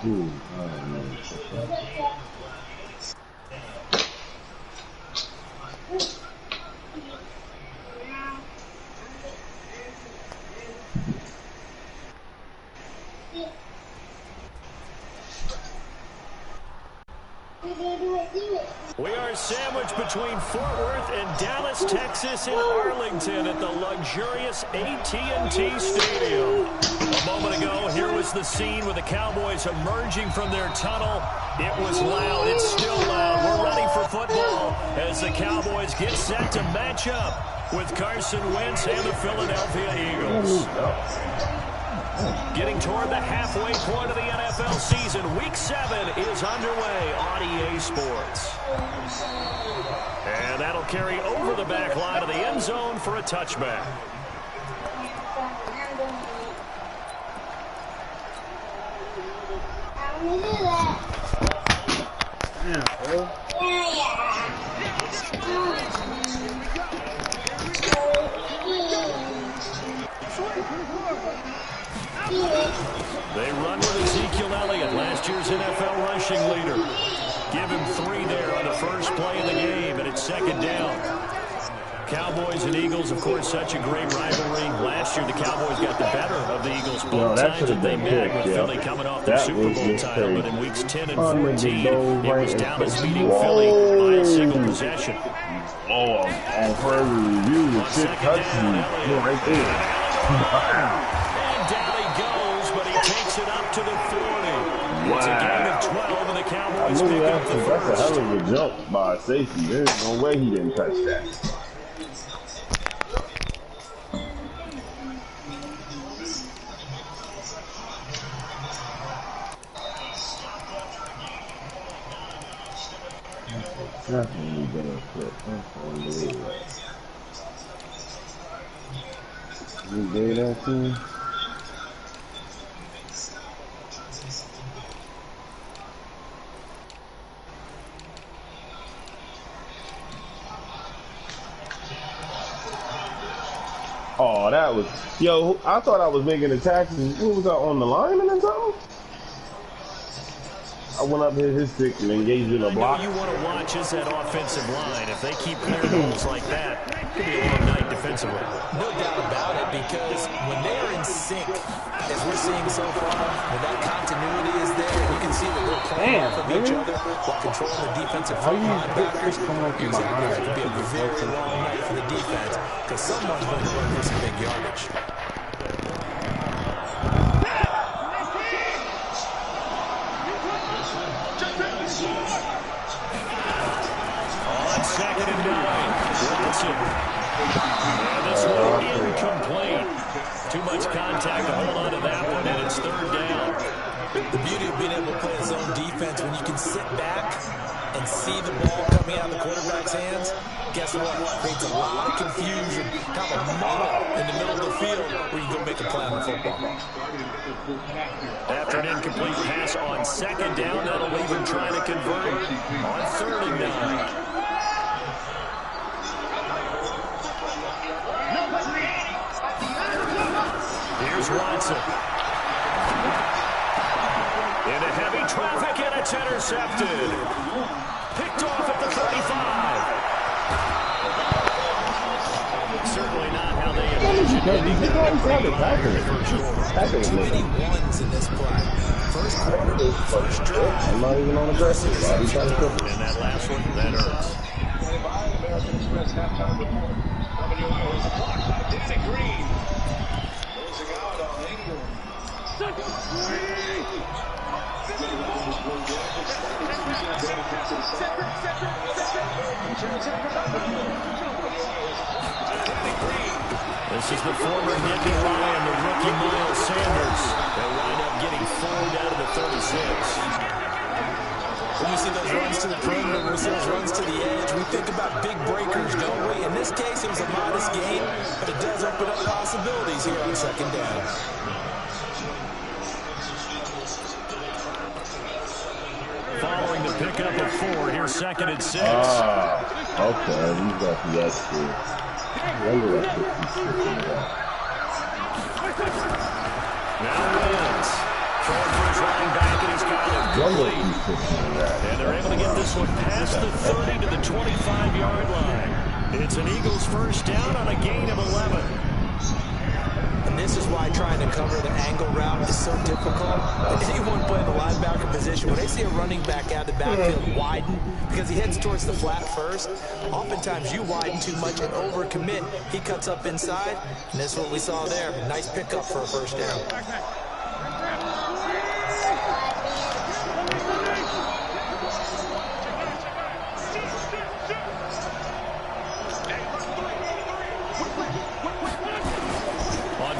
Ooh, I don't know. We are sandwiched between Fort Worth and Dallas, Texas in Arlington at the luxurious AT&T Stadium. A moment ago, here was the scene with the Cowboys emerging from their tunnel. It was loud. It's still loud. We're ready for football as the Cowboys get set to match up with Carson Wentz and the Philadelphia Eagles. Getting toward the halfway point of the NFL season, Week 7 is underway on EA Sports. And that'll carry over the back line of the end zone for a touchback. They run with Ezekiel Elliott, last year's NFL rushing leader. Give him 3 there on the first play of the game, and it's second down. Cowboys and Eagles, of course, such a great rivalry. Last year, the Cowboys got the better of the Eagles both times that they met, with Philly coming off their Super Bowl title. But in weeks 10 and 14, it was Dallas beating Philly by a single possession. Oh, on further review, the chip touching right there. And down he goes, but he takes it up to the 40. Wow. It's a gain of 12, and the Cowboys pick up the first. That's a hell of a jump by safety. There's no way he didn't touch that. Definitely better fit. Unbelievable. You did that too? Oh, that was... Yo, I thought I was making the taxes. What was I, on the lineman or something? I went up hit his stick and engaged in a block. You want to watch is that offensive line. If they keep clearing holes like that, it could be a long night defensively. No doubt about it, because when they are in sync, as we're seeing so far, when that continuity is there, you can see that they're playing off of each other while controlling the defensive front linebackers. You see that it could be a very long night for the defense, because someone's going to run for some big yardage. Second and 9. Wilson. And this one incomplete. Too much contact to hold on to that one, and it's third down. The beauty of being able to play zone defense, when you can sit back and see the ball coming out of the quarterback's hands, guess what? It creates a lot of confusion, kind of a muddle in the middle of the field where you go make a play on the football. After an incomplete pass on second down, that'll leave him trying to convert on third and 9. Here's Watson. Into heavy traffic, and it's intercepted. Picked off at the 35. Certainly not how they imagined ending the first quarter. Too many ones in this play. First quarter, first drive. I'm not even on the dressing. And that last one, that hurts. American Express halftime report. WIO's blocked by Danny Green. Losing out on Ingram. This is the former Nicky Ryan, the rookie Miles Sanders. They wind up getting 4 down to the 36. When we see those runs to the perimeter, when we see those runs to the edge, we think about big breakers, don't we? In this case, it was a modest gain, but it does open up possibilities here on second down. Following the pickup of 4, here's second and 6. Okay, he's got the extra. Now Williams. Throwing for his running back, and he's incomplete. And they're able to get this one past the 30 to the 25-yard line. It's an Eagles first down on a gain of 11. And this is why trying to cover the angle route is so difficult. Anyone playing the linebacker position, when they see a running back out of the backfield widen, because he heads towards the flat first, oftentimes you widen too much and overcommit. He cuts up inside, and this is what we saw there. Nice pickup for a first down.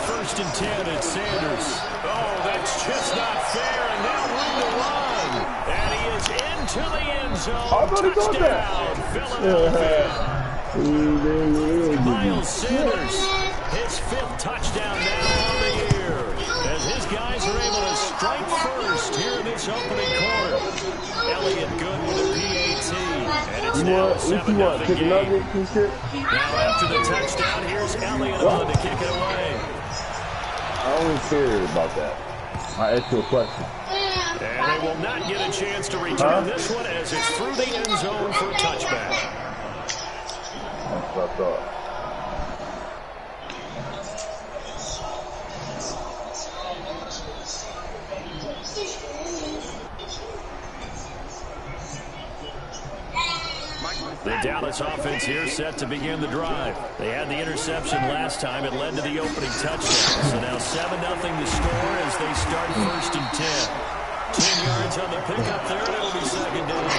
First and 10, it's Sanders. Oh, that's just not fair, and now room to run. And he is into the end zone. Touchdown, Philadelphia. Miles Sanders, his 5th touchdown now on the year, as his guys are able to strike first here in this opening quarter. Elliott good with a PAT, and it's now a 7-0 game. Now after the touchdown, here's Elliott on to kick it away. I don't care about that. I asked you a question. And they will not get a chance to return this one as it's through the end zone for a touchback. That's what I thought. The Dallas offense here set to begin the drive. They had the interception last time. It led to the opening touchdown. So now 7-0 to score as they start first and 10. 10 yards on the pickup there, and it'll be second down.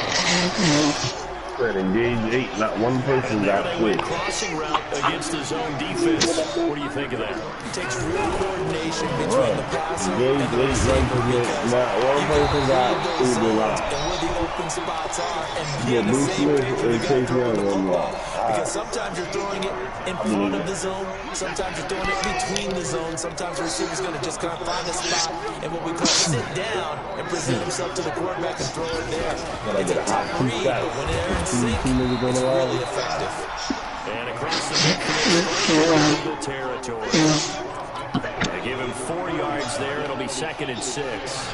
Engage 8, not one person got quit. Crossing route against the zone defense. What do you think of that? It takes real coordination between the passer and the receiver. Not one person got through the line. And where the open spots are, and be on the same page when they go through the football. Because sometimes you're throwing it in front of the zone, sometimes you're throwing it between the zones, sometimes the receiver's going to just kind of find a spot and what we call sit down and present himself to the quarterback and throw it there. It's a tough read, but when they're in sync, it's really effective. And across the midfield, territory. They give him 4 yards there. It'll be second and 6.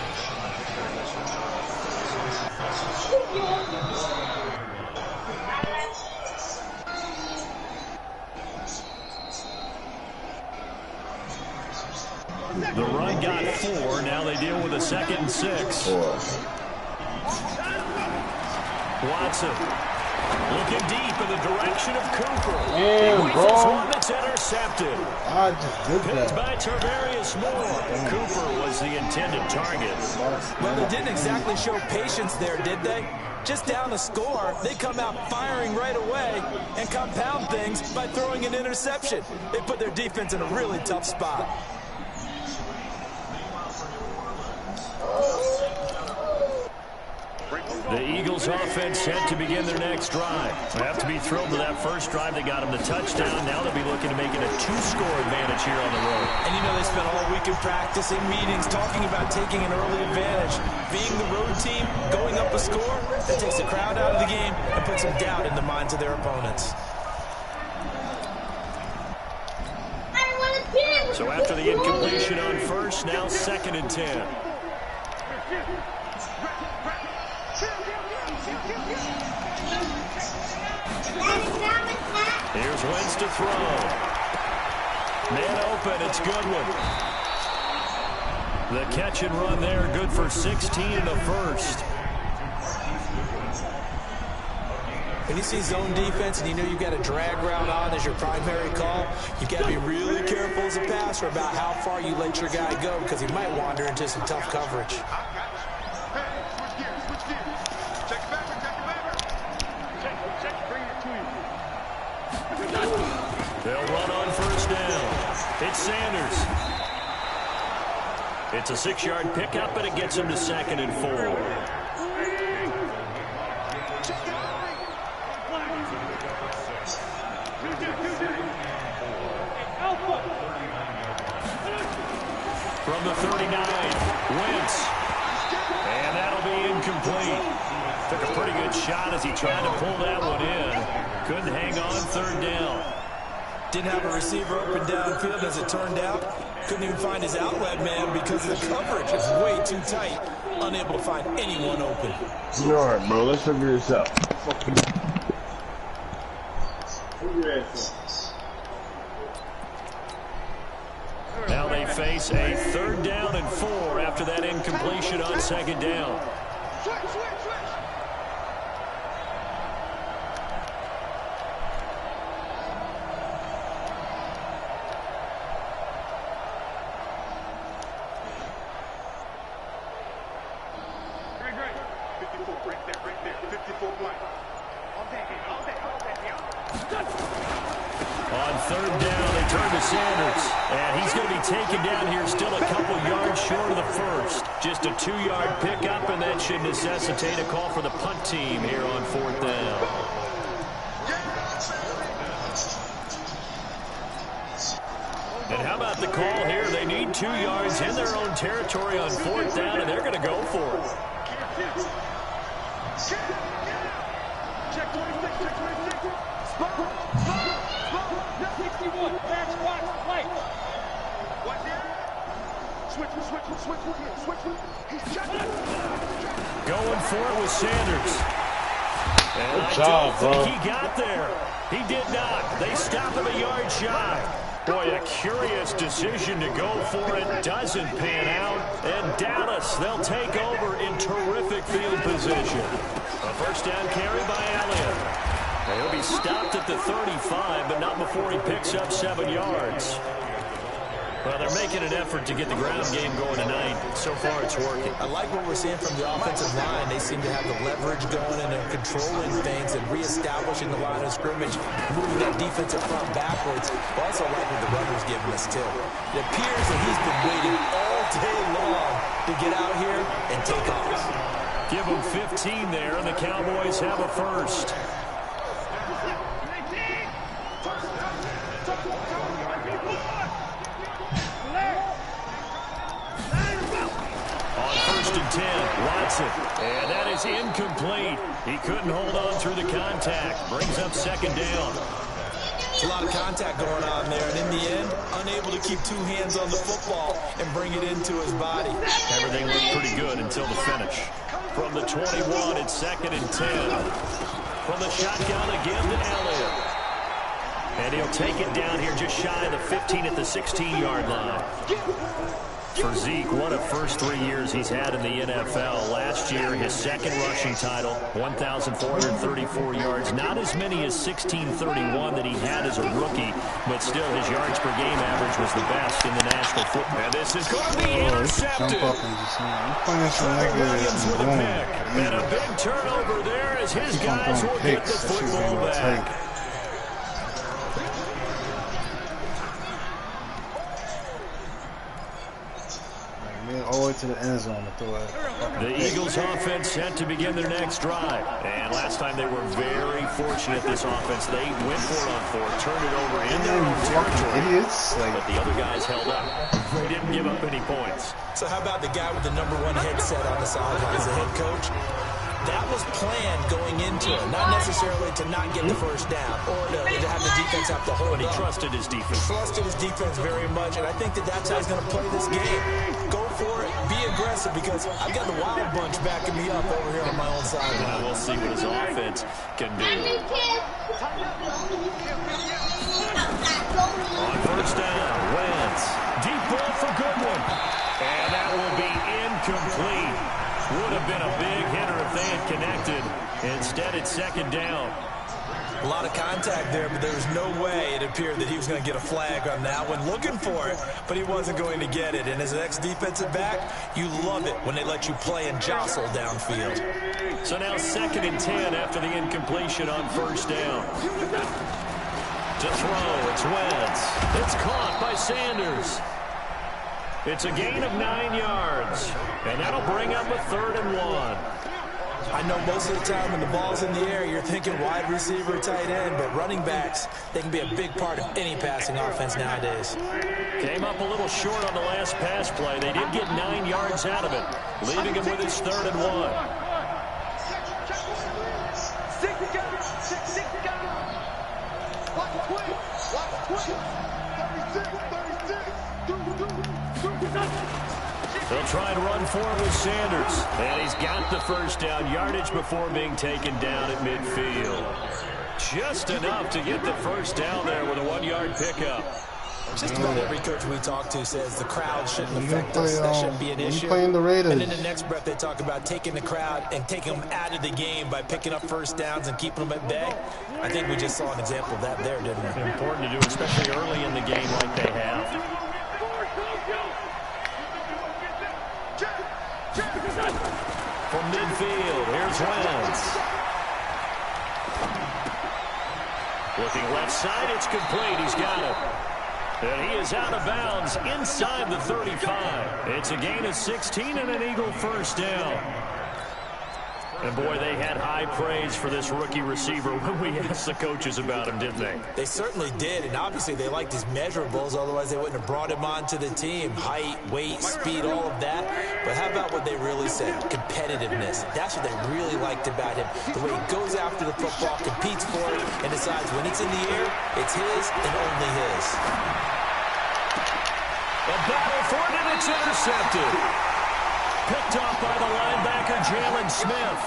The run got 4. Now they deal with a second and 6. Watson looking deep in the direction of Cooper. Damn, bro. One that's intercepted. I just did Picked that. by Tarvarius Moore. Cooper was the intended target. Well, they didn't exactly show patience there, did they? Just down a score, they come out firing right away and compound things by throwing an interception. They put their defense in a really tough spot. The Eagles offense set to begin their next drive. They have to be thrilled with that first drive. They got them the touchdown. Now they'll be looking to make it a 2-score advantage here on the road. And you know, they spent all weekend practicing, meetings, talking about taking an early advantage. Being the road team, going up a score, that takes the crowd out of the game and puts some doubt in the minds of their opponents. So after the incompletion on first, now second and 10. Here's Wentz to throw. Man open, it's Goodwin. The catch and run there, good for 16 in the first. When you see zone defense and you know you've got a drag route on as your primary call, you've got to be really careful as a passer about how far you let your guy go because he might wander into some tough coverage. They'll run on first down. It's Sanders. It's a 6-yard pickup, and it gets him to second and 4. From the 39, Wentz. And that'll be incomplete. Took a pretty good shot as he tried to pull that one in. Couldn't hang on third down. Didn't have a receiver open downfield as it turned out. Couldn't even find his outlet man because the coverage is way too tight. Unable to find anyone open. All right, bro. Let's figure this out. Now they face a 3rd down and 4 after that incompletion on 2nd down. On 3rd down, they turn to Sanders. And he's going to be taken down here still a couple yards short of the first. Just a 2-yard pickup, and that should necessitate a call for the punt team here on 4th down. And how about the call here? They need 2 yards in their own territory on 4th down, and they're going to go for it. Check 26, check 26. Spot. 61. Match, watch, play. Watch here. Switch. He's shot. Going for it with Sanders. And Good job, I don't bro. think he got there. He did not. They stop him a yard shy. Boy, a curious decision to go for it. Doesn't pan out. And Dallas, they'll take over in terrific field position. A 1st down carry by Elliott. He'll be stopped at the 35, but not before he picks up 7 yards. Well, they're making an effort to get the ground game going tonight. So far, it's working. I like what we're seeing from the offensive line. They seem to have the leverage going, and they're controlling things and reestablishing the line of scrimmage, moving that defensive front backwards. I also like what the runner's giving us, too. It appears that he's been waiting all day long to get out here and take off. Give them 15 there, and the Cowboys have a 1st. On 1st and 10, Watson. And that is incomplete. He couldn't hold on through the contact. Brings up 2nd down. There's a lot of contact going on there, and in the end, unable to keep 2 hands on the football and bring it into his body. Everything looked pretty good until the finish. From the 21, it's 2nd and 10. From the shotgun again to Elliott. And he'll take it down here just shy of the 15 at the 16-yard line. For Zeke, what a first 3 years he's had in the NFL. Last year, his 2nd rushing title, 1,434 yards. Not as many as 1,631 that he had as a rookie, but still his yards per game average was the best in the National Football. And this is going to be intercepted. Williams with a pick. And a big turnover there as his guys will get the football back. All the way to the end zone to throw it. The Eagles offense set to begin their next drive. And last time they were very fortunate, this offense. They went for it on 4th, turned it over in their own territory. Idiots. But the other guys held up. They didn't give up any points. So how about the guy with the #1 headset on the sidelines, the head coach? That was planned going into it, not necessarily to not get the 1st down or to have the defense have to hold But he up. trusted his defense. Trusted his defense very much, and I think that's how he's going to play this game. Go for it, be aggressive, because I've got the Wild Bunch backing me up over here on my own side. And we'll see what his offense can do. On 1st down, Wentz. Deep ball for Goodwin. And that will be incomplete. Would have been a big hitter if they had connected. Instead, it's 2nd down. A lot of contact there, but there was no way it appeared that he was going to get a flag on that one. Looking for it, but he wasn't going to get it. And as an ex-defensive back, you love it when they let you play and jostle downfield. So now 2nd and 10 after the incompletion on 1st down. To throw, it's Wentz. It's caught by Sanders. It's a gain of 9 yards, and that'll bring up a 3rd and 1. I know most of the time when the ball's in the air, you're thinking wide receiver, tight end, but running backs, they can be a big part of any passing offense nowadays. Came up a little short on the last pass play. They did get 9 yards out of it, leaving him with his 3rd and 1. They'll try and run forward with Sanders. And he's got the first down, yardage before being taken down at midfield. Just enough to get the first down there with a 1-yard pickup. Just about every coach we talk to says the crowd shouldn't affect us. That shouldn't be an issue. Playing the Raiders. And in the next breath, they talk about taking the crowd and taking them out of the game by picking up first downs and keeping them at bay. I think we just saw an example of that there, didn't we? Important to do, especially early in the game like they have. From midfield, here's Wentz. Looking left side, it's complete. He's got it. And he is out of bounds inside the 35. It's a gain of 16 and an Eagle first down. And, boy, they had high praise for this rookie receiver when we asked the coaches about him, didn't they? They certainly did, and obviously they liked his measurables. Otherwise, they wouldn't have brought him onto the team. Height, weight, speed, all of that. But how about what they really said? Competitiveness. That's what they really liked about him. The way he goes after the football, competes for it, and decides when it's in the air, it's his and only his. A battle for it, and it's intercepted. Picked off by the linebacker, Jalen Smith.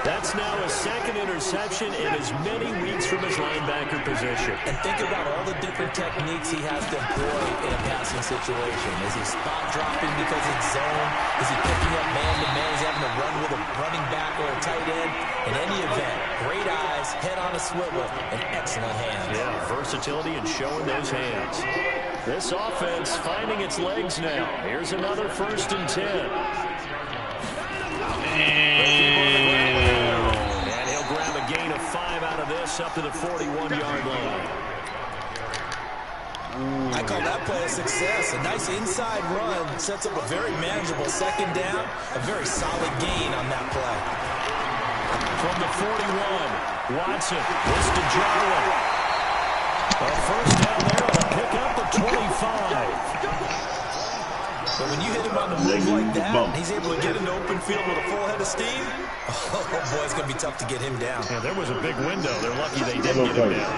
That's now his second interception in as many weeks from his linebacker position. And think about all the different techniques he has to employ in a passing situation. Is he spot dropping because it's zone? Is he picking up man-to-man? Is he having to run with a running back or a tight end? In any event, great eyes, head on a swivel, and excellent hands. Yeah, versatility and showing those hands. This offense finding its legs now. Here's another 1st and 10. And he'll grab a gain of 5 out of this up to the 41-yard line. I call that play a success. A nice inside run sets up a very manageable second down. A very solid gain on that play. From the 41, Watson, this to Jarwin. A first down there on a pickup of 25. But when you hit him on the move like that, and he's able to get into open field with a full head of steam, oh boy, it's going to be tough to get him down. Yeah, there was a big window. They're lucky they didn't get him down.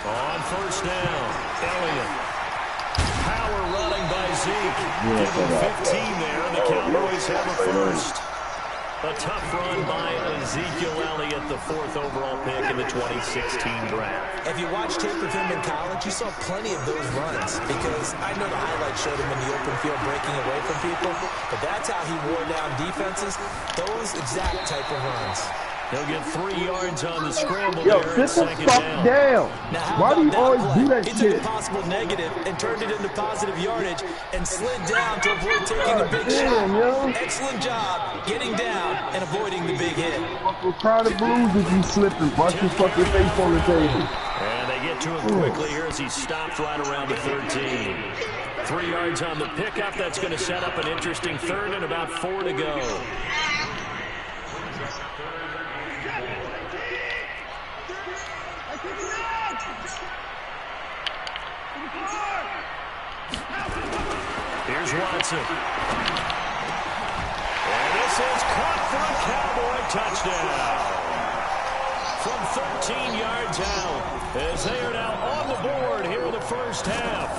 On first down, Elliott. Power running by Zeke. Give him 15 there, and the Cowboys have a first. A tough run by Ezekiel Elliott, the 4th overall pick in the 2016 draft. If you watched tape of him in college, you saw plenty of those runs because I know the highlights showed him in the open field breaking away from people, but that's how he wore down defenses, those exact type of runs. He'll get 3 yards on the scramble. Yo, there sit the fuck down. Why do you always do that shit? He took a possible negative and turned it into positive yardage and slid down to avoid taking a big shot. Yo. Excellent job getting down and avoiding the big hit. Fucking crowded blues if you slipping. Watch your fucking face on the table. And they get to him quickly here as he stops right around the 13. 3 yards on the pickup. That's going to set up an interesting 3rd and about 4 to go. Here's Watson. And this is caught for a Cowboy touchdown. From 13 yards out, as they are now on the board here in the first half.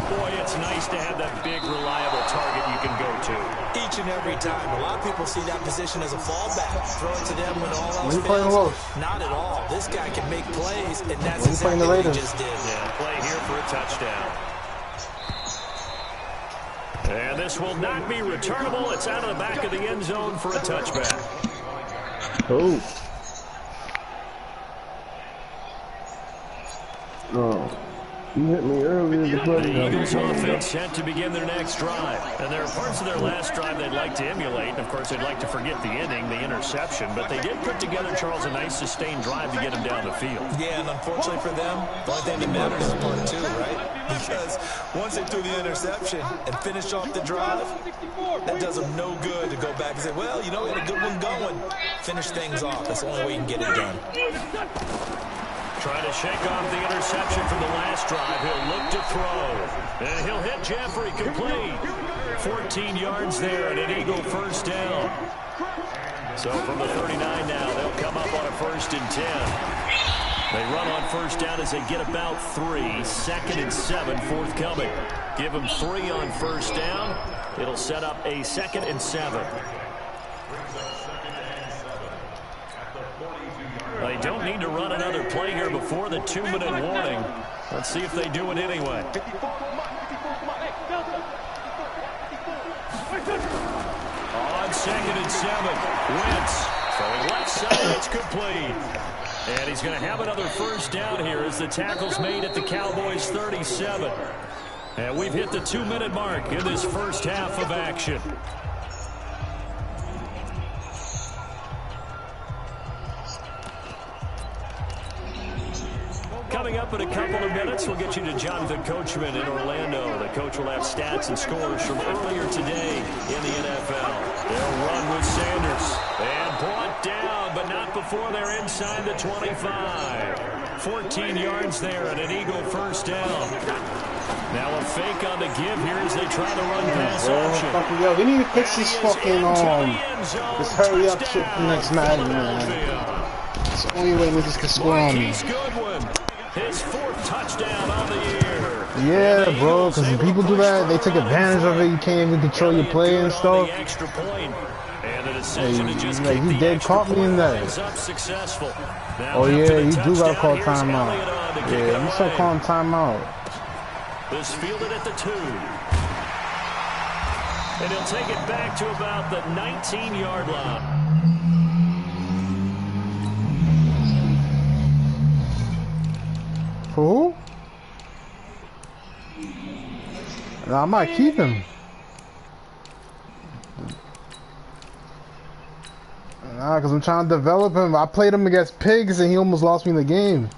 Boy, it's nice to have that big, reliable target you can go to. Each and every time. A lot of people see that position as a fallback. Throw it to them when all else fails. Not at all. This guy can make plays, and that's exactly what he just did. Yeah, play here for a touchdown. And this will not be returnable. It's out of the back of the end zone for a touchback. Oh. Oh. You hit me earlier. The Eagles offense set to begin their next drive. And there are parts of their last drive they'd like to emulate. And, of course, they'd like to forget the inning, the interception. But they did put together, Charles, a nice sustained drive to get him down the field. Yeah, and unfortunately for them, the only thing that matters is part 2, right? Because once they threw the interception and finished off the drive, that does them no good to go back and say, well, you know, we had a good one going. Finish things off. That's the only way you can get it done. Trying to shake off the interception from the last drive. He'll look to throw. And he'll hit Jeffrey complete. 14 yards there and an Eagle first down. So from the 39 now, they'll come up on a 1st and 10. They run on 1st down as they get about 3. 2nd and 7 forthcoming. Give them 3 on 1st down. It'll set up a 2nd and 7. They don't need to run another play here before the 2-minute warning. Let's see if they do it anyway. On 2nd and 7, Wentz throwing left side, it's complete. And he's going to have another 1st down here as the tackle's made at the Cowboys' 37. And we've hit the 2-minute mark in this first half of action. Coming up in a couple of minutes, we'll get you to Jonathan Coachman in Orlando. The coach will have stats and scores from earlier today in the NFL. They'll run with Sanders. And brought down, but not before they're inside the 25. 14 yards there and an Eagle 1st down. Now a fake on the give here as they try to run pass option. Yo, we need to fix this fucking, this hurry up shit for next Madden, man. It's the only way niggas can score on me. His 4th touchdown on the year. Yeah, bro, because when people do that, they take advantage of it. You can't even control your play and stuff. Hey, like, he dead caught me in that. Oh, yeah, you do got to call timeout. Yeah, you start calling timeout. This fielded at the 2. And he'll take it back to about the 19-yard line. Who? I might keep him. Nah, because I'm trying to develop him. I played him against pigs and he almost lost me in the game.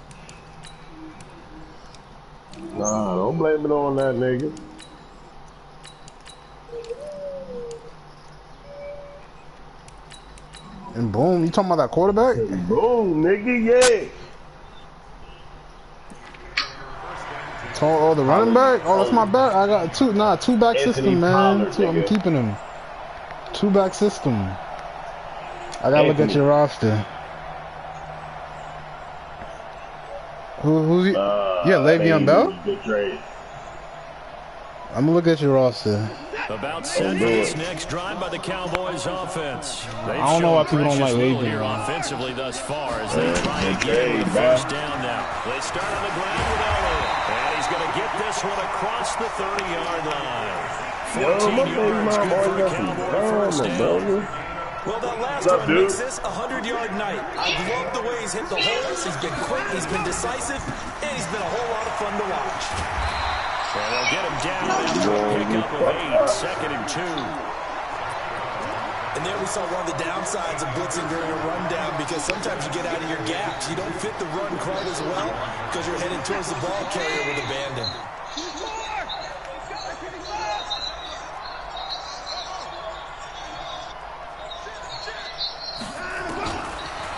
Nah, don't blame it on that nigga. And boom, you talking about that quarterback? Boom, nigga, yeah. Oh, the running back? Oh, that's my back. I got two back system, man. I'm keeping him. 2-back system. I gotta look at your roster. Who's he? Yeah, Le'Veon Bell? I'm gonna look at your roster. About set for this next drive by the Cowboys offense. I don't know why people don't like Le'Veon here offensively thus far as they try again with 1st down now. They start on the ground with Elliott. And he's going to get this one across the 30-yard line. 14 yards good for a Cowboy 1st down. Well, that last one makes this a 100-yard night. I love the way he's hit the holes. He's been quick, he's been decisive, and he's been a whole lot of fun to watch. And they'll get him down after a pickup of 8, 2nd and 2. And there we saw one of the downsides of blitzing during a rundown, because sometimes you get out of your gaps. You don't fit the run quite as well because you're headed towards the ball carrier with abandon.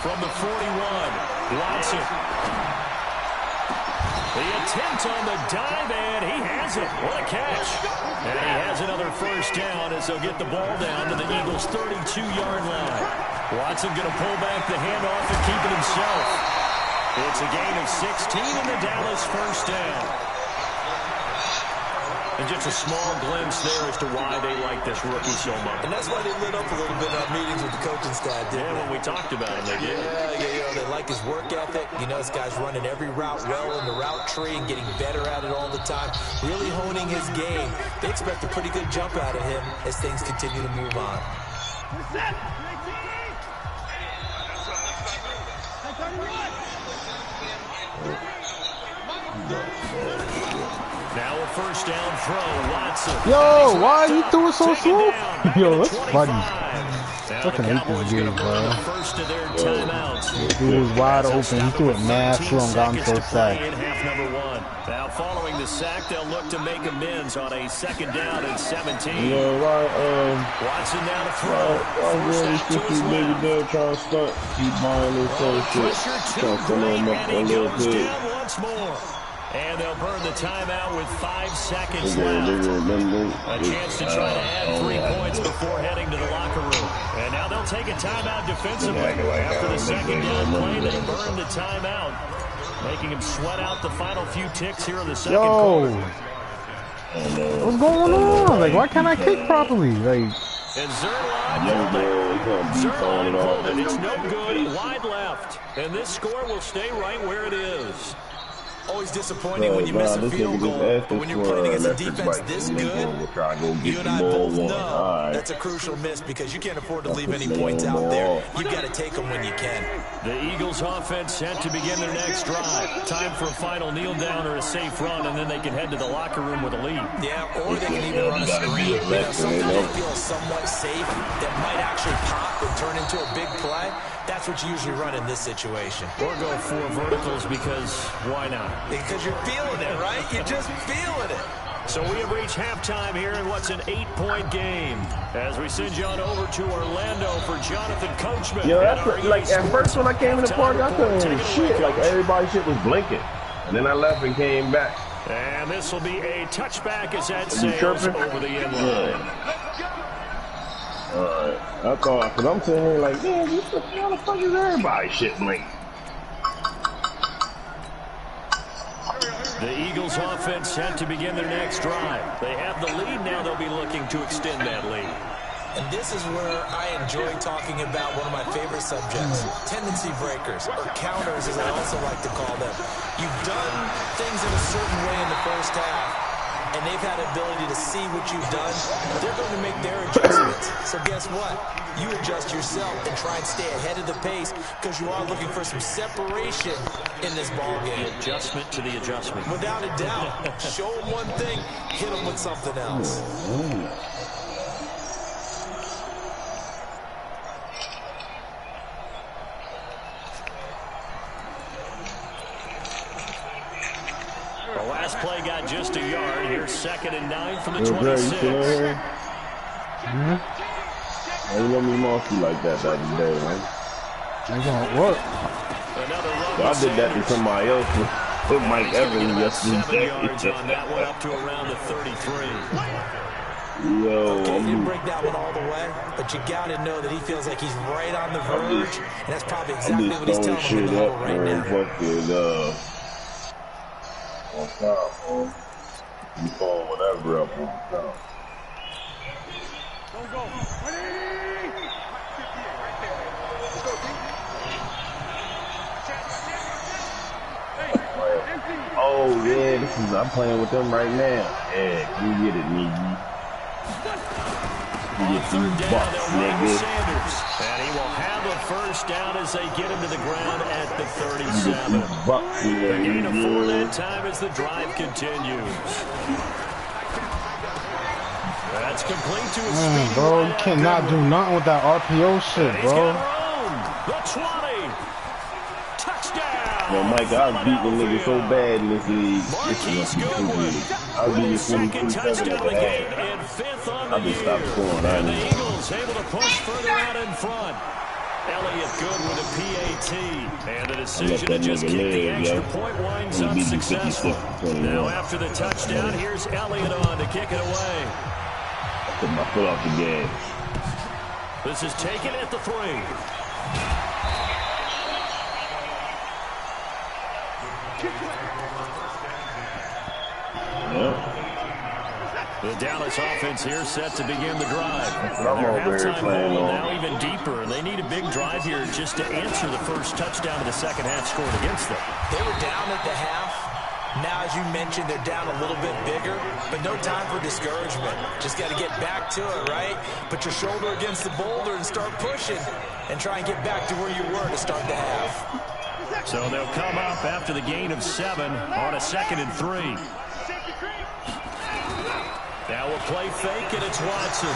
From the 41, Watson. The attempt on the dive, and he has it. What a catch. And he has another 1st down as they'll get the ball down to the Eagles' 32-yard line. Watson going to pull back the handoff and keep it himself. It's a gain of 16 in the Dallas 1st down. And just a small glimpse there as to why they like this rookie so much. And that's why they lit up a little bit in our meetings with the coaching staff, didn't they? When we talked about him, they did. Yeah, they like his work ethic. You know, this guy's running every route well in the route tree and getting better at it all the time, really honing his game. They expect a pretty good jump out of him as things continue to move on. Now a 1st down throw, Watson. Yo, why you threw it so slow? Yo, that's funny. Fucking hate this game, bro. Dude was wide open. He threw it mad slow and got him so sacked. Now following the sack, they'll look to make amends on a 2nd down and 17. Yeah, right. Watson down to throw. I'm really these niggas there trying to stunt. Keep buying this whole shit. Trying to come on up a little bit. Once more. And they'll burn the timeout with 5 seconds left. A chance to try to add 3 points before heading to the locker room. And now they'll take a timeout defensively. After the second down play, they burn the timeout, making him sweat out the final few ticks here in the second quarter. What's going on? Like, why can't I kick properly? Like, and Zerline pulled it. It's no good. Wide left. And this score will stay right where it is. Always disappointing when you miss a field goal, but when you're playing against a defense this good, you and I both know that's a crucial miss because you can't afford to leave any points out there. You've got to take them when you can. The Eagles offense set to begin their next drive. Time for a final kneel down or a safe run, and then they can head to the locker room with a lead. Yeah, or they can even run a screen. Something they feel somewhat safe that might actually pop and turn into a big play. That's what you usually run in this situation. Or go 4 verticals because why not? Because you're feeling it, right? You're just feeling it. So we have reached halftime here in what's an 8-point game. As we send you on over to Orlando for Jonathan Coachman. Yo, that's like at first when I came in the park, I couldn't hear shit. Like everybody's shit was blinking. And then I left and came back. And this will be a touchback as that sails over the end line. Alright, I thought, because I'm sitting here like, man, how the fuck is everybody shit blinking? The Eagles offense set to begin their next drive. They have the lead now. They'll be looking to extend that lead. And this is where I enjoy talking about one of my favorite subjects, tendency breakers, or counters as I also like to call them. You've done things in a certain way in the first half, and they've had the ability to see what you've done. They're going to make their adjustments. So guess what? You adjust yourself and try and stay ahead of the pace because you are looking for some separation in this ball game. The adjustment to the adjustment. Without a doubt. Show them one thing, hit them with something else. The last play got just a yard. Here's 2nd and 9 from the 26. I didn't let me monkey like that the other day, man. it's gonna work. So I did that to somebody else with Mike Evans yesterday. 7 yards on that one up to around the 33. Yo, Okay, you didn't break that one all the way, but you got to know that he feels like he's right on the verge, and that's probably exactly what he's telling him in the huddle right now. On top, man. You call whatever up on top. Don't go. Oh yeah, I'm playing with them right now. Yeah, you get it, nigga. You get 3 bucks, nigga. And he will have a first down as they get him to the ground at the 37. The gain of 4 that time as the drive continues. That's complete to his speed. Bro, you cannot do nothing with that RPO shit, bro. The 20. Touchdown. Yo, Mike, I was beating niggas so bad in this league. Marquise Goodwin with his 2nd touchdown of the game and 5th on the year. And the Eagles able to push further out in front. Elliott good with a PAT. And the decision to just kick the extra point winds up successful. Now after the touchdown, here's Elliott on to kick it away. Put my foot off the gas. This is taken at the 3. Yeah. The Dallas offense here set to begin the drive. I'm over here playing on. Now even deeper. They need a big drive here just to answer the first touchdown of the second half scored against them. They were down at the half. Now, as you mentioned, they're down a little bit bigger, but no time for discouragement. Just got to get back to it, right? Put your shoulder against the boulder and start pushing and try and get back to where you were to start the half. So they'll come up after the gain of 7 on a 2nd and 3. Now we'll play fake, and it's Watson.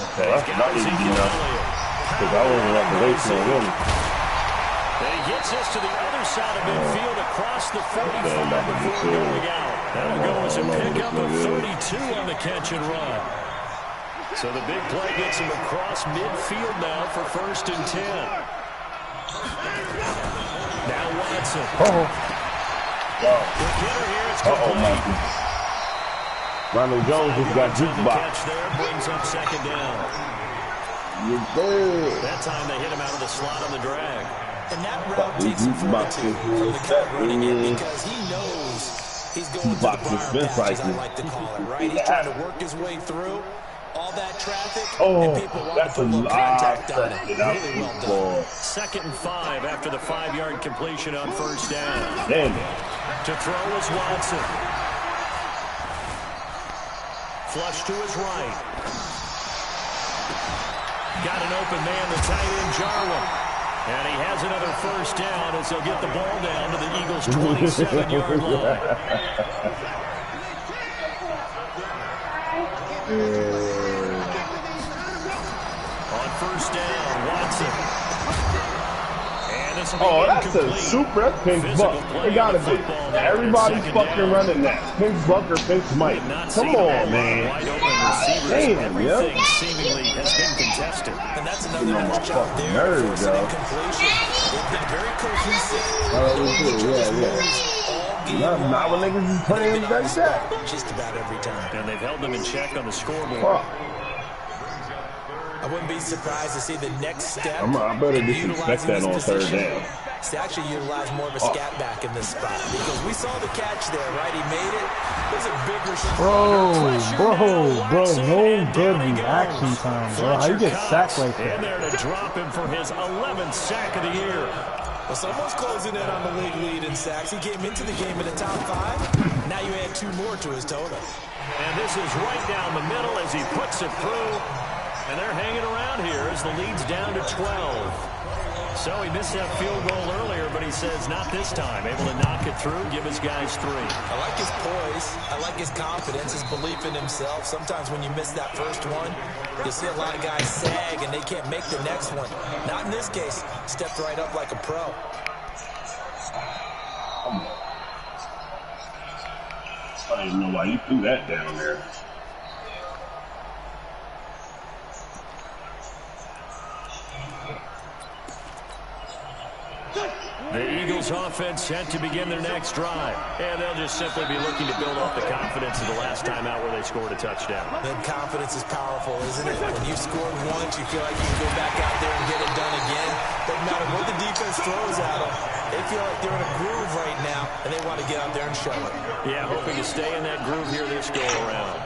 Okay, that's not easy enough. Because I wasn't up the way from him. And he gets this to the other side of midfield across the 45 before going out. That'll go as a pickup of 32 on the catch and run. So the big play gets him across midfield now for 1st and 10. Now Watson. Ronald Jones just got jukebox. Catch there brings up second down. That time they hit him out of the slot on the drag. And that route takes him fortitude from the guy running it because he knows he's going to the briar patch, as I like to call it, right? He's trying to work his way through all that traffic, and people want to put a little contact on it. Really well done. 2nd and 5 after the 5-yard completion on first down. Damn. To throw is Watson. Flush to his right. Got an open man, the tight end, Jarwin. And he has another first down as he'll get the ball down to the Eagles' 27-yard line. On first down, Watson. And this will be that's a super pink buck. It gotta be. Everybody's fucking running that. Pink buck or pink Mike. Come on, man. Damn, yo. Everything seemingly has been contested. And that's another nice job there. Forcing incompletion. They've been very cohesive. Not when niggas is playing like that. Just about every time. And they've held them in check on the scoreboard. I wouldn't be surprised to see the next step. I better disrespect that on third down. To actually utilize more of a scat back in this spot. Because we saw the catch there, right? He made it. It was a big reception. Bro, no good reaction time, bro. How you get sacked like that? And there to drop him for his 11th sack of the year. Well, someone's closing in on the league lead in sacks. He came into the game in the top 5. Now you add 2 more to his total. And this is right down the middle as he puts it through. And they're hanging around here as the lead's down to 12. So he missed that field goal earlier, but he says not this time. Able to knock it through, give his guys 3. I like his poise. I like his confidence, his belief in himself. Sometimes when you miss that first one, you'll see a lot of guys sag and they can't make the next one. Not in this case. Stepped right up like a pro. I didn't know why you threw that down there. The Eagles offense set to begin their next drive. And they'll just simply be looking to build off the confidence of the last time out where they scored a touchdown. Then confidence is powerful, isn't it? When you scored once, you feel like you can go back out there and get it done again. Doesn't matter what the defense throws at them. They feel like they're in a groove right now, and they want to get out there and show it. Yeah, hoping to stay in that groove here this go around.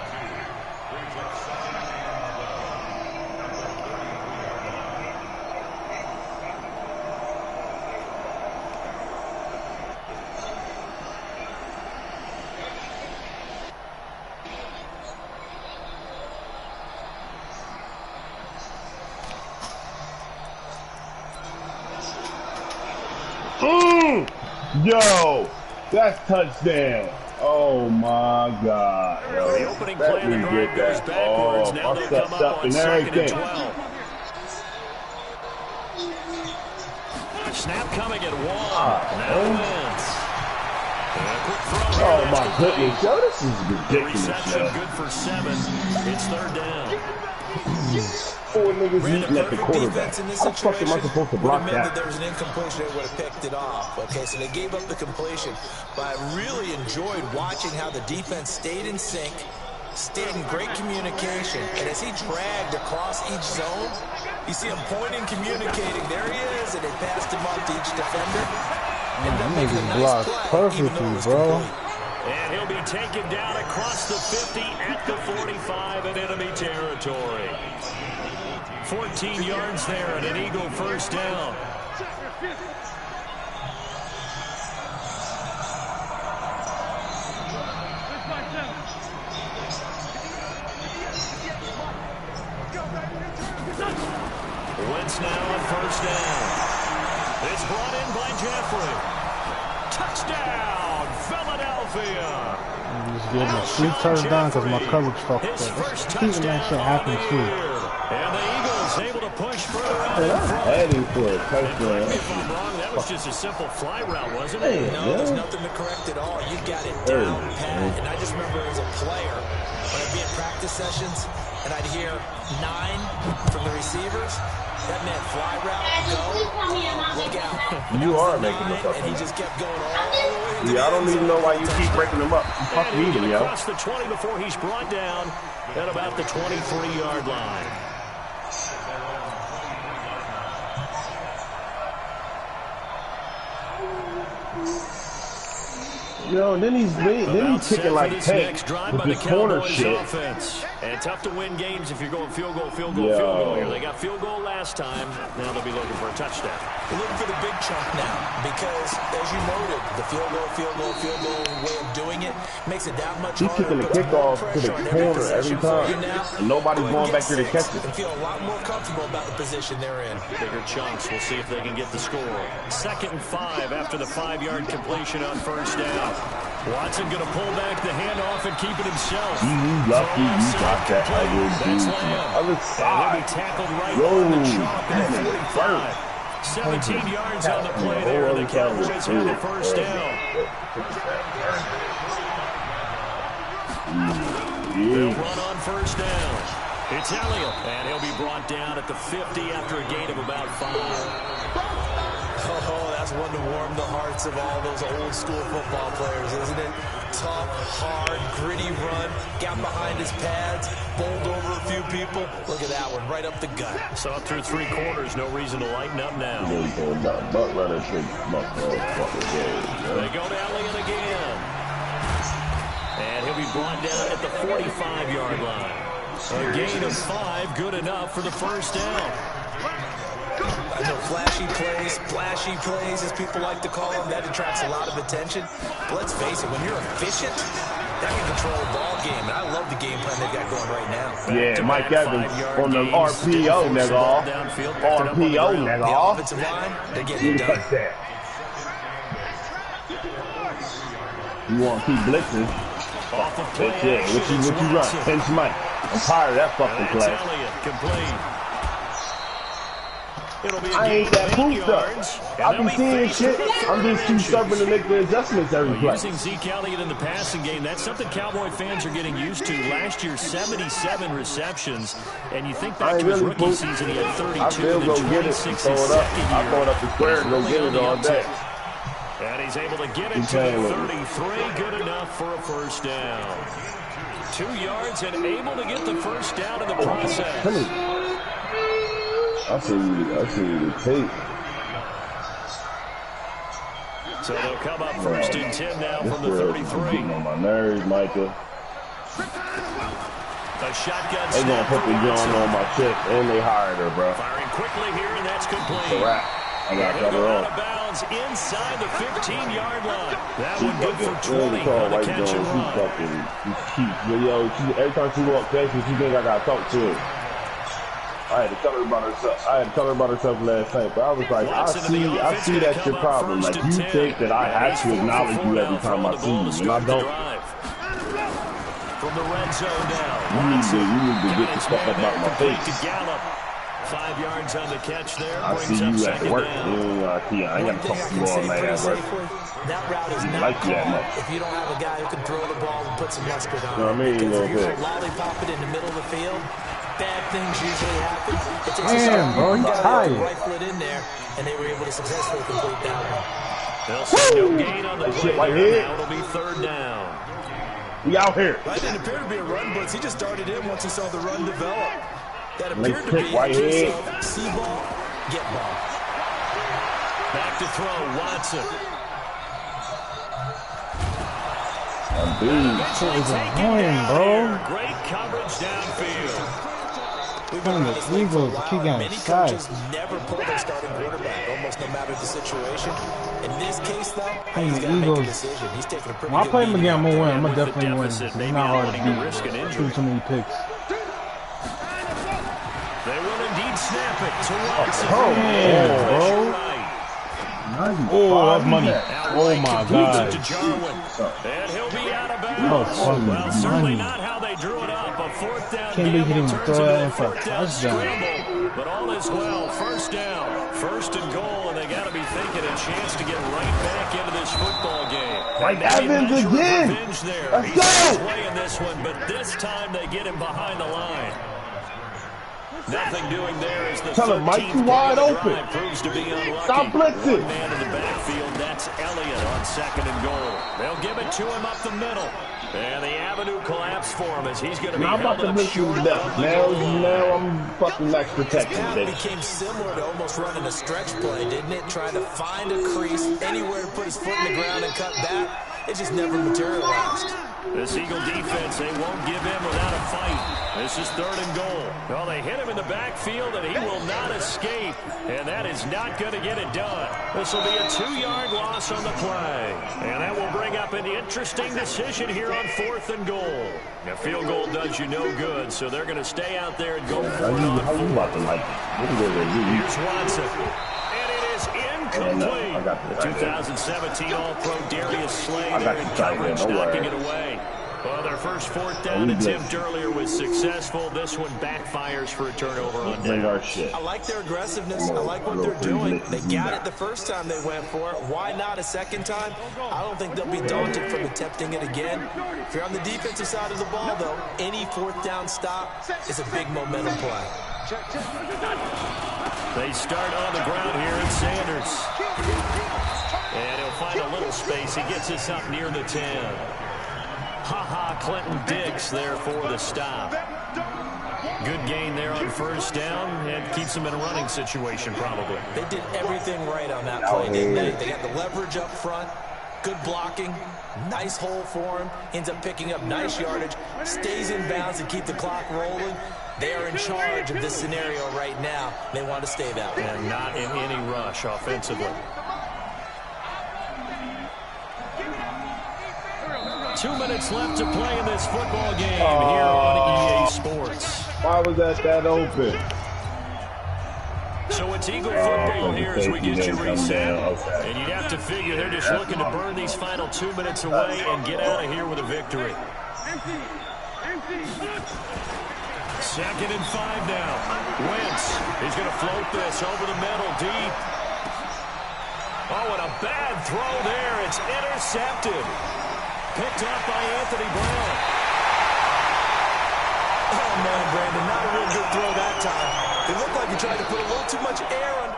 Yo, that's touchdown. Oh my God. Yo. The opening play of the drive goes backwards. Now they'll come up on 2nd and 12. Snap coming at Wall. Now Wentz. Oh my goodness, yo, this is ridiculous. Reception good for 7. It's 3rd down. 4 niggas eating at the quarterback. How the fuck am I supposed to block that? There was an incompletion, they would have picked it off. Okay, so they gave up the completion. But I really enjoyed watching how the defense stayed in sync, stayed in great communication. And as he dragged across each zone, you see him pointing, communicating. There he is, and they passed him off to each defender. Man, that nigga blocked perfectly, bro. And he'll be taken down across the 50 at the 45 in enemy territory. 14 yards there and an Eagle first down. Wentz now on first down. It's brought in by Jeffrey. Touchdown, Philadelphia. I'm just getting a sweet touchdown because my coverage fucked up. Keeping that shit happening too. And the Eagles able to push further out in front. Heading for a touchdown. If I'm wrong, that was just a simple fly route, wasn't it? No, there's nothing to correct at all. You got it down pat. And I just remember as a player, when I'd be at practice sessions, and I'd hear 9 from the receivers, that meant fly route, go, look out. You are making this up. And he just kept going all the way. Yeah, I don't even know why you keep breaking them up. You fuck me, yo. Across the 20 before he's brought down at about the 23-yard line. Yo, and then he's kicking like tanks with this corner shit. Offense. And tough to win games if you're going field goal here. They got field goal last time. Now they'll be looking for a touchdown. We're looking for the big chunk now because, as you noted, the field goal way of doing it makes it that much harder. He's kicking the kickoff to the corner every time, and nobody's going back there to catch it. And feel a lot more comfortable about the position they're in. Bigger chunks. We'll see if they can get the score. 2nd and 5 after the 5-yard completion on first down. Watson going to pull back the handoff and keep it himself. You lucky you got that other dude from the other side. He'll be tackled right on the chalk at the 45. 17 yards on the play there. The Cowboys have the first down. They'll run on first down. It's Elliott, and he'll be brought down at the 50 after a gain of about 5. Oh, that's one to warm the hearts of all those old school football players, isn't it? Tough, hard, gritty run, got behind his pads, bowled over a few people. Look at that one, right up the gut. Saw through 3 quarters, no reason to lighten up now. They go to Elliott again. And he'll be brought down at the 45-yard line. A gain of 5, good enough for the first down. I know flashy plays, as people like to call them, that attracts a lot of attention. But let's face it, when you're efficient, that can control a ball game. And I love the game plan they've got going right now. Yeah, Mike Evans on the RPO, nigga. RPO, nigga. The offensive line, they're getting it done. You want to keep blitzing? That's it. What you run? Pinch Mike. I'm tired of that fucking play. I ain't that pooped up. I be seeing shit. I'm just too stubborn to make the adjustments every play. Using Zeke Elliott in the passing game, that's something Cowboy fans are getting used to. Last year, 77 receptions, and you think back to his rookie season, he had 32. I still go get it and throw it up. I throw it up the square and go get it all day. And he's able to get it to the 33. Good enough for a first down. 2 yards and able to get the first down in the process. I see the tape. So they'll come up 1st and 10 now from the 33. Getting on my nerves, Micah. A shotgun. They gonna put the gun on my chest, and they hired her, bro. Firing quickly here, and that's complete. It's a wrap. I gotta cut her off. Out of bounds inside the 15-yard line. That one good for 20 on the catch and run. Yo, every time she walks past me, she think I gotta talk to her. I had to tell her about herself last night, but I was like, I see that's your problem. Like, you think that I have to acknowledge you every time I see you, and I don't. From the red zone now. You need to get the stuff about my face. 5 yards on the catch there. I see you at work. I ain't got to talk to you all night at work. That route is not like that much. If you don't have a guy who can throw the ball and put some luster on it. You know what I mean? Because if you're lollipop it in the middle of the field, bad things usually happen. It takes damn, bro, he's tired. Rifle it in there, and they were able to successfully complete that one. They'll see no gain on the play. Right here. Now it'll be 3rd down. We out here. That didn't appear to be a run blitz. He just started in once he saw the run develop. That appeared to be right here. See ball, get ball. Back to throw, Watson. Dude, shit is annoying, bro. Great coverage downfield. The Eagles keep getting side. Coaches never pull their starting quarterback, almost no matter the situation. In this case, though, he's got to make a decision. He's taking a pretty when I play him again, I'm gonna win. I'm gonna With the definitely win. deficit, It's maybe not hard wanting to to risk an beat. injury. Too many picks. They will indeed snap it to Watson. bro. Oh, that's money. Oh my God. To Jarwin. And he'll be out of bounds. Oh, fucking Well, certainly money. not how they drew it up. A 4th down. Can't believe he didn't turns throw into that a in for a 4th down touchdown. scramble. But all is well. 1st down. 1st and goal, and they got to be thinking a chance to get right back into this football game. Mike Evans again. There. Let's He's go. playing this one, but this time they get him behind the line. Nothing doing there as the Tell him, Mike, you wide open. Proves to be unlucky. Stop blitzing. One man in the backfield, that's Elliott on 2nd and goal. They'll give it to him up the middle. And the avenue collapsed for him as he's going to be held up short of the goal. Now I'm fucking max protecting It this. became similar to almost running a stretch play, didn't it? Trying to find a crease, anywhere to put his foot in the ground and cut back. It just never materialized. This Eagle defense, they won't give in without a fight. This is 3rd and goal. Well, they hit him in the backfield, and he will not escape. And that is not going to get it done. This will be a 2-yard loss on the play. And that will bring up an interesting decision here on 4th and goal. A field goal does you no good, so they're going to stay out there and go for it on 4th. Here's Watson. And it is incomplete. The 2017 All-Pro Darius Slay there in coverage, knocking it away. Well, their first 4th down attempt earlier was successful. This one backfires for a turnover on down. I like their aggressiveness. I like what they're doing. They got it the first time they went for it. Why not a second time? I don't think they'll be daunted from attempting it again. If you're on the defensive side of the ball, though, any 4th down stop is a big momentum play. They start on the ground here in Sanders. And he'll find a little space. He gets us up near the 10. Clinton Dix there for the stop. Good gain there on 1st down and keeps him in a running situation probably. They did everything right on that play, didn't they? They got the leverage up front, good blocking, nice hole for him, ends up picking up nice yardage, stays in bounds to keep the clock rolling. They are in charge of this scenario right now. They want to stay that way. And not in any rush offensively. 2 minutes left to play in this football game here on EA Sports. Why was that open? So it's Eagle football here as we get you reset. And you'd have to figure they're just looking to burn these final 2 minutes away and get out of here with a victory. 2nd and 5 now. Wentz, he's going to float this over the middle, deep. Oh, and a bad throw there. It's intercepted. Picked up by Anthony Brown. Oh, man, Brandon, not a real good throw that time. It looked like he tried to put a little too much air on.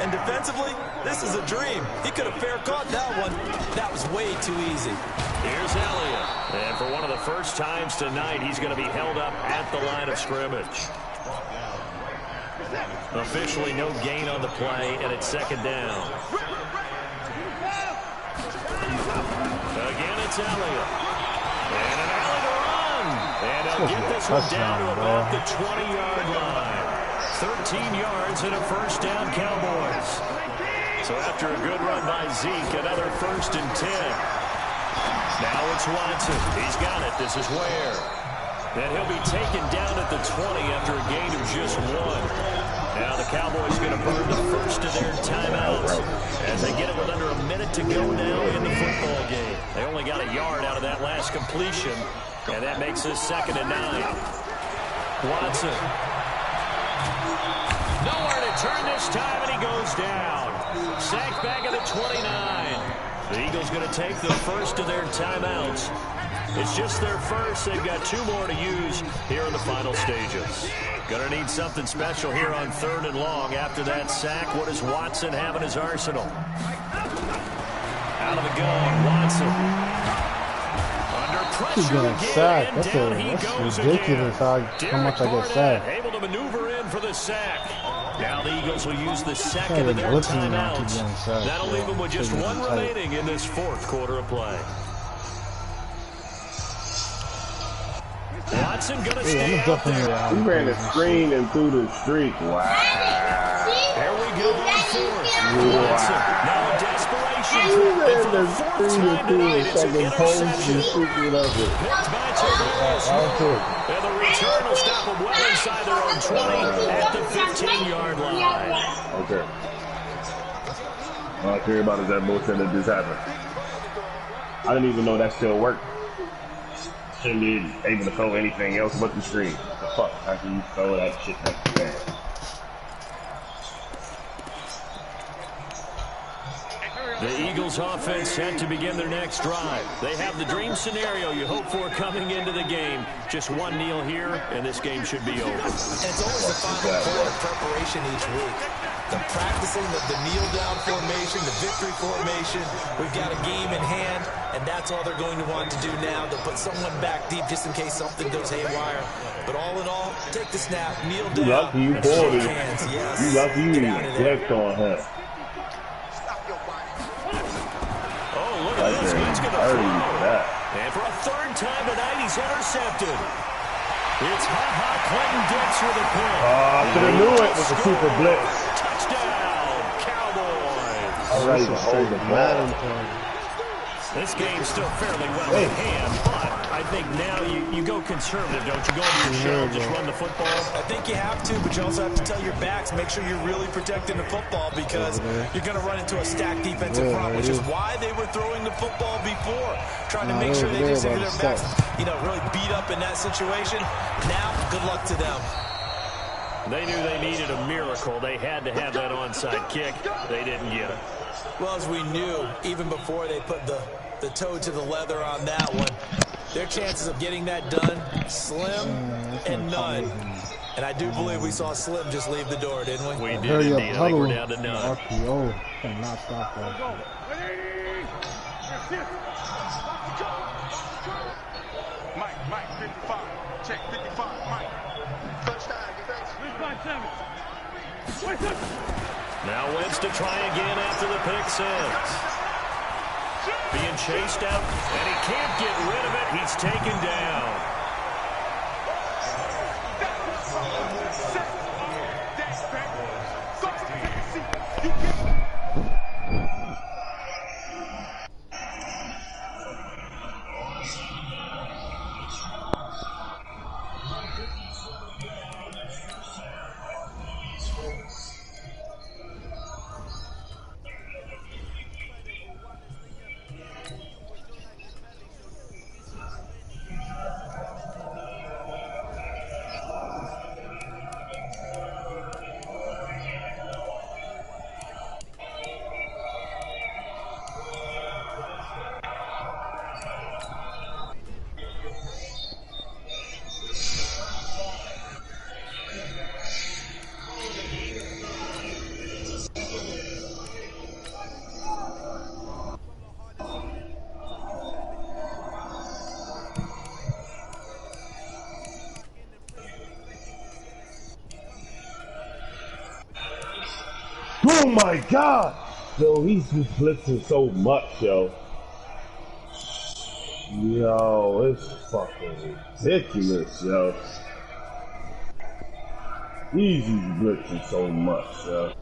And defensively, this is a dream. He could have fair caught that one. That was way too easy. Here's Elliott. And for one of the first times tonight, he's going to be held up at the line of scrimmage. Officially no gain on the play, and it's 2nd down. Again, it's Elliott. And an alley to run. And he'll get this one down to about the 20-yard line. 13 yards and a 1st down, Cowboys. So after a good run by Zeke, another 1st and 10. Now it's Watson. He's got it. This is Ware. And he'll be taken down at the 20 after a gain of just 1. Now the Cowboys going to burn the first of their timeouts as they get it with under a minute to go now in the football game. They only got a yard out of that last completion, and that makes this 2nd and 9. Watson. Nowhere to turn this time, and he goes down. Sacked back at the 29. The Eagles going to take the first of their timeouts. It's just their first. They've got 2 more to use here in the final stages. Going to need something special here on 3rd and long. After that sack, what does Watson have in his arsenal? Out of the gun, Watson. Under pressure again, and down he goes ridiculous again. how much I get sacked. Able to maneuver in for the sack. Now the Eagles will use the 2nd of their timeouts. That'll leave them with just 1 remaining in this 4th quarter of play. Watson gonna stay out there. He ran a screen and threw the streak. Wow. There we go on 4th. Watson. Now a desperation. He ran the screen and threw the second post and streaking of it. Picked by Tavares. And the return will stop them well inside their own 20 at the 15-yard line. Okay. All I care about is that bullshit that just happened. I didn't even know that still worked. Shouldn't be able to throw anything else but the screen. The fuck? How can you throw that shit that bad? The Eagles offense set to begin their next drive. They have the dream scenario you hope for coming into the game. Just one kneel here, and this game should be over. And it's always the final play of preparation each week. The practicing of the kneel-down formation, the victory formation. We've got a game in hand, and that's all they're going to want to do now. They'll put someone back deep just in case something goes haywire. But all in all, take the snap, kneel down. You lucky you pulled it. Yes. You lucky you checked on him. Right there. And for a third time tonight, he's intercepted. It's Ha-Ha Clinton Dix with a pick. I should have knew it was a super blitz. Touchdown, Cowboys. All right, hold the ball. This game's still fairly well in hand, but I think now you go conservative, don't you? Go into your shell, just run the football. I think you have to, but you also have to tell your backs, make sure you're really protecting the football because you're going to run into a stacked defensive front, which is why they were throwing the football before, trying to make sure they just get their backs, really beat up in that situation. Now, good luck to them. They knew they needed a miracle. They had to have that onside kick. They didn't get it. Well, as we knew, even before they put the toe to the leather on that one, their chances of getting that done, slim and none. And I do believe we saw Slim just leave the door, didn't we? We did indeed. I think we're down to none. RPO cannot stop that. Mike, 55. Check, 55, Mike. Touchdown, defense. Now Wentz to try again after the pick six. Being chased out, and he can't get rid of it. He's taken down. Oh my God! Yo, he's just blitzing so much, yo. Yo, it's fucking ridiculous, yo. He's blitzing so much, yo.